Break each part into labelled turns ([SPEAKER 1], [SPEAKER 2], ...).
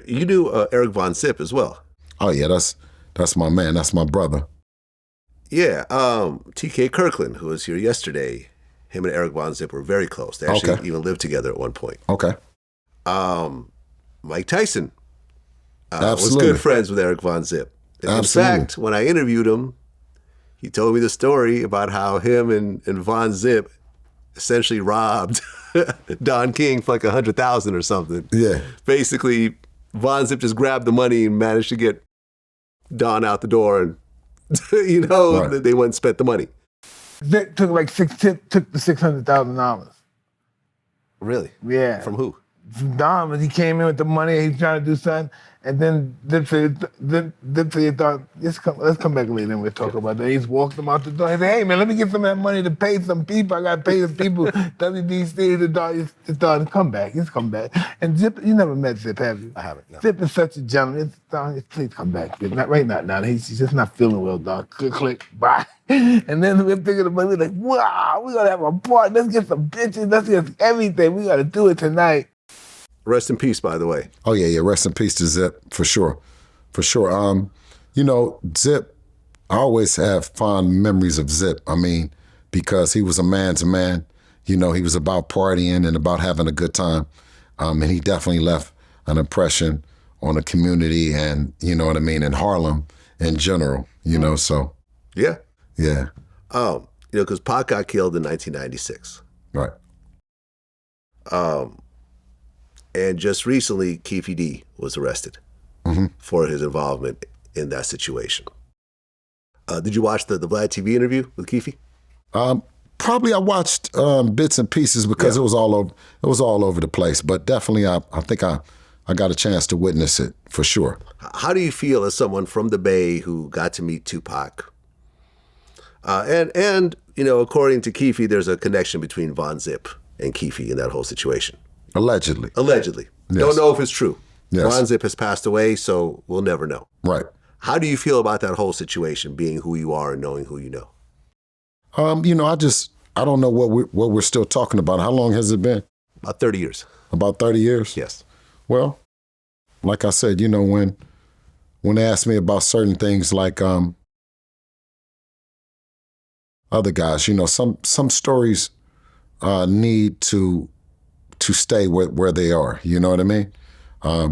[SPEAKER 1] You knew Eric Von Zip as well.
[SPEAKER 2] Oh yeah, that's my man. That's my brother.
[SPEAKER 1] Yeah, T.K. Kirkland, who was here yesterday, him and Eric Von Zip were very close. They actually even lived together at one point.
[SPEAKER 2] Okay.
[SPEAKER 1] Mike Tyson was
[SPEAKER 2] Absolutely.
[SPEAKER 1] good friends with Eric Von Zip. And in
[SPEAKER 2] Absolutely.
[SPEAKER 1] fact, when I interviewed him, he told me the story about how him and Von Zip essentially robbed Don King for like $100,000 or something.
[SPEAKER 2] Yeah.
[SPEAKER 1] Basically, Von Zip just grabbed the money and managed to get Don out the door, and
[SPEAKER 2] Right.
[SPEAKER 1] they went and spent the money.
[SPEAKER 3] Zip took took the $600,000.
[SPEAKER 1] Really?
[SPEAKER 3] Yeah.
[SPEAKER 1] From who?
[SPEAKER 3] From Don, when he came in with the money, he was trying to do something, and then Dipsy thought, let's come back later and we'll talk about that. He just walked him out the door. He said, hey man, let me get some of that money to pay some people. I gotta pay the people. WDC, the dog, just come back. He's come back. And Zip, you never met Zip, have you?
[SPEAKER 1] I haven't, no.
[SPEAKER 3] Zip is such a gentleman. Please come back. Not right now. He's just not feeling well, dog. Click, bye. And then we're picking the money, we're like, wow, we're gonna have a party. Let's get some bitches. Let's get everything. We gotta do it tonight.
[SPEAKER 1] Rest in peace, by the way.
[SPEAKER 2] Oh yeah. Rest in peace to Zip, for sure. Zip, I always have fond memories of Zip. I mean, because he was a man's man. He was about partying and about having a good time. And he definitely left an impression on the community and, in Harlem in general, so.
[SPEAKER 1] Yeah.
[SPEAKER 2] Yeah.
[SPEAKER 1] Because Pac got killed in 1996.
[SPEAKER 2] Right.
[SPEAKER 1] And just recently, Keefe D was arrested for his involvement in that situation. Did you watch the Vlad TV interview with Keefe?
[SPEAKER 2] Probably I watched bits and pieces because it was all over the place. But definitely, I think I got a chance to witness it for sure.
[SPEAKER 1] How do you feel as someone from the Bay who got to meet Tupac? And according to Keefe, there's a connection between Von Zip and Keefe in that whole situation.
[SPEAKER 2] Allegedly.
[SPEAKER 1] Yes. Don't know if it's true.
[SPEAKER 2] Yes.
[SPEAKER 1] Von Zip has passed away, so we'll never know.
[SPEAKER 2] Right.
[SPEAKER 1] How do you feel about that whole situation, being who you are and knowing who you know?
[SPEAKER 2] I don't know what we're still talking about. How long has it been?
[SPEAKER 1] About 30 years.
[SPEAKER 2] About 30 years?
[SPEAKER 1] Yes.
[SPEAKER 2] Well, like I said, when they ask me about certain things like other guys, some stories need to stay where they are. You know what I mean? I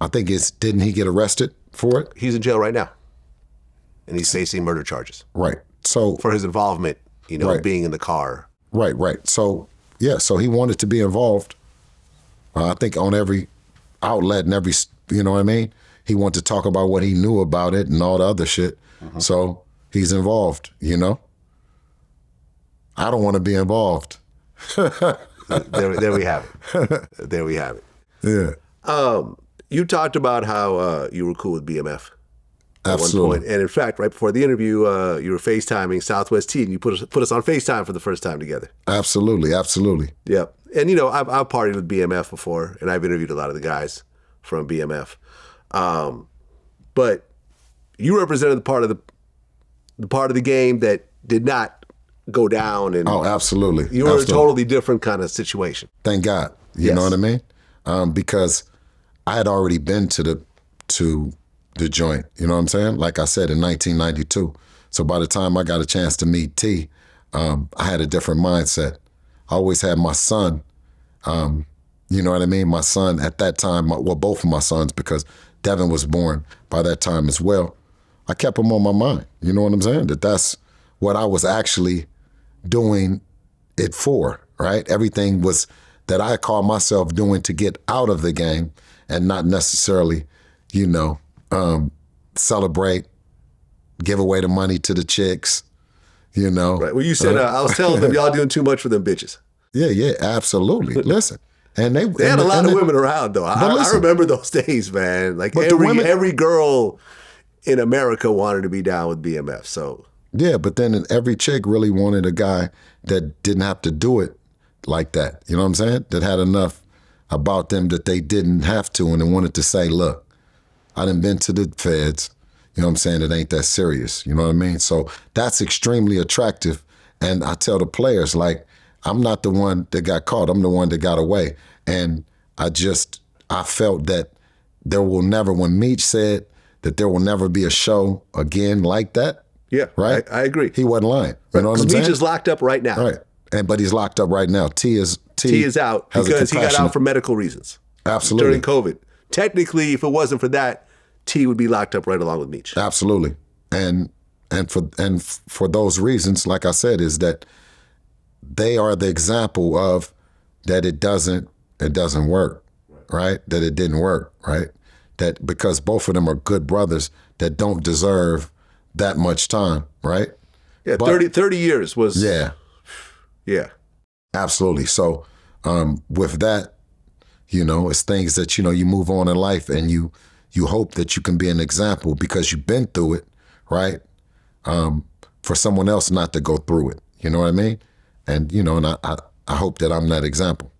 [SPEAKER 2] think didn't he get arrested for it?
[SPEAKER 1] He's in jail right now, and he's facing murder charges.
[SPEAKER 2] Right. So
[SPEAKER 1] for his involvement,
[SPEAKER 2] Right.
[SPEAKER 1] being in the car.
[SPEAKER 2] Right. So so he wanted to be involved. I think on every outlet and every, what I mean? He wanted to talk about what he knew about it and all the other shit. So he's involved. I don't want to be involved.
[SPEAKER 1] There we have it. There we have it.
[SPEAKER 2] Yeah.
[SPEAKER 1] You talked about how you were cool with BMF at
[SPEAKER 2] Absolutely.
[SPEAKER 1] one point. And in fact, right before the interview, you were FaceTiming Southwest Tea, and you put us on FaceTime for the first time together.
[SPEAKER 2] Absolutely.
[SPEAKER 1] Yep. And, I've partied with BMF before, and I've interviewed a lot of the guys from BMF. But you represented the part of the game that did not go down. And
[SPEAKER 2] Oh, absolutely.
[SPEAKER 1] you were
[SPEAKER 2] Absolutely.
[SPEAKER 1] a totally different kind of situation.
[SPEAKER 2] Thank God. You know what I mean? Because I had already been to the joint, you know what I'm saying? Like I said, in 1992. So by the time I got a chance to meet T, I had a different mindset. I always had my son, you know what I mean? My son at that time, both of my sons, because Devin was born by that time as well. I kept him on my mind. You know what I'm saying? That's what I was actually doing it for, right? Everything was that I call myself doing to get out of the game and not necessarily, celebrate, give away the money to the chicks,
[SPEAKER 1] Right. Well, you said, I was telling them, y'all doing too much for them bitches.
[SPEAKER 2] Yeah, absolutely. Listen. And they
[SPEAKER 1] had a lot of women around, though. I remember those days, man. Like every girl in America wanted to be down with BMF, so.
[SPEAKER 2] Yeah, but then every chick really wanted a guy that didn't have to do it like that. You know what I'm saying? That had enough about them that they didn't have to, and they wanted to say, look, I done been to the feds. You know what I'm saying? It ain't that serious. You know what I mean? So that's extremely attractive. And I tell the players, like, I'm not the one that got caught. I'm the one that got away. And I just I felt that there will never, when Meech said that there will never be a show again like that.
[SPEAKER 1] Yeah,
[SPEAKER 2] right.
[SPEAKER 1] I agree.
[SPEAKER 2] He wasn't lying. You know what I'm saying?
[SPEAKER 1] Meech is locked up right now.
[SPEAKER 2] Right, but he's locked up right now. T is
[SPEAKER 1] out because he got out for medical reasons.
[SPEAKER 2] Absolutely.
[SPEAKER 1] During COVID. Technically, if it wasn't for that, T would be locked up right along with Meech.
[SPEAKER 2] Absolutely, and for those reasons, like I said, is that they are the example of that it doesn't work, right? That it didn't work, right? That because both of them are good brothers that don't deserve that much time, right?
[SPEAKER 1] Yeah, but 30 years was...
[SPEAKER 2] Yeah.
[SPEAKER 1] Yeah.
[SPEAKER 2] Absolutely. So with that, it's things that, you move on in life and you hope that you can be an example because you've been through it, right? For someone else not to go through it. You know what I mean? And, and I hope that I'm that example.